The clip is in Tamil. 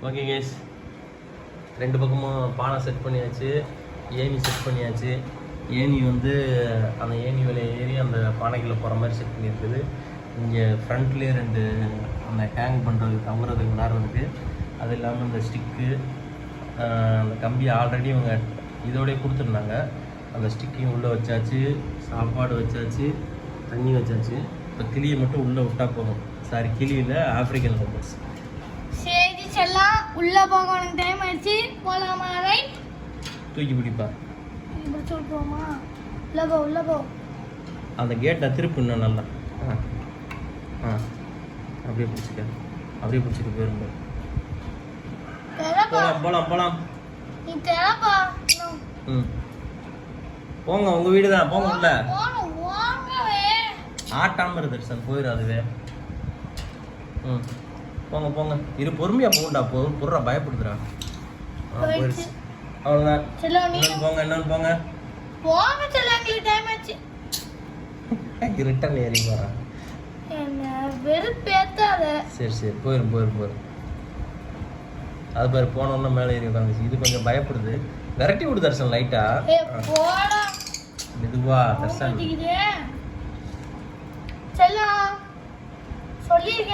ஓகே கேஸ், ரெண்டு பக்கமும் பானை செட் பண்ணியாச்சு, ஏணி செட் பண்ணியாச்சு. ஏணி வந்து அந்த ஏணி விலையை ஏறி அந்த பானைக்குள்ளே போகிற மாதிரி செட் பண்ணியிருக்குது. இங்கே ஃப்ரண்ட்லேயே ரெண்டு அந்த ஹேங் பண்ணுறதுக்கு தங்குறதுக்கு விளாட்றதுக்கு, அது இல்லாமல் இந்த ஸ்டிக்கு அந்த கம்பியை ஆல்ரெடி இவங்க இதோடய கொடுத்துருந்தாங்க. அந்த ஸ்டிக்கையும் உள்ளே வச்சாச்சு, சாப்பாடு வச்சாச்சு, தண்ணி வச்சாச்சு. இப்போ கிளியை மட்டும் உள்ளே விட்டால் போதும். சாரி, கிளியில் ஆப்ரிக்கன் லோபஸ். சரி செல்லாம், உள்ளே போக உனக்கு டைம் ஆயிடுச்சு, போகலாமா? ரைட், தூக்கி பிடிப்பா. இப்படி சொல்லுவோமா? உள்ளே போ, உள்ளே போ. அந்த கேட்டை திருப்பு இன்னும் நல்லா. அப்படியே பிடிச்சிக்க, அப்படியே பிடிச்சிக்க போயிருங்க. போகலாம் போகலாம் போகலாம். நீ தெரப்பா. போங்க, உங்கள் வீடு தான், போங்க உள்ள. வாங்கவே ஆட்டாமல் இரு தர்சன், போயிடும் அதுவே. போங்க போங்க, இரு பொறுமையாக போகண்டா, பொருளா பயப்படுத்துறா. போயிடுச்சு, அவ்வளோதான். இன்னொன்று போங்க, இன்னொன்று போங்க. போங்க செல்லம், எங்களுக்கு டைம் ஆச்சு. ரிட்டன் ஏறி போகிறேன். என்ன வெறுப்பேத்தாத. சரி சரி, போயிடும். அது பாரு, போனோன்னா மேலே ஏறி உட்காந்துச்சு. இது கொஞ்சம் பயப்படுது. விரட்டி விடு தர்சன் லைட்டா. மெதுவா தர்சன். செல்லம் சொல்லியிருக்கேன்.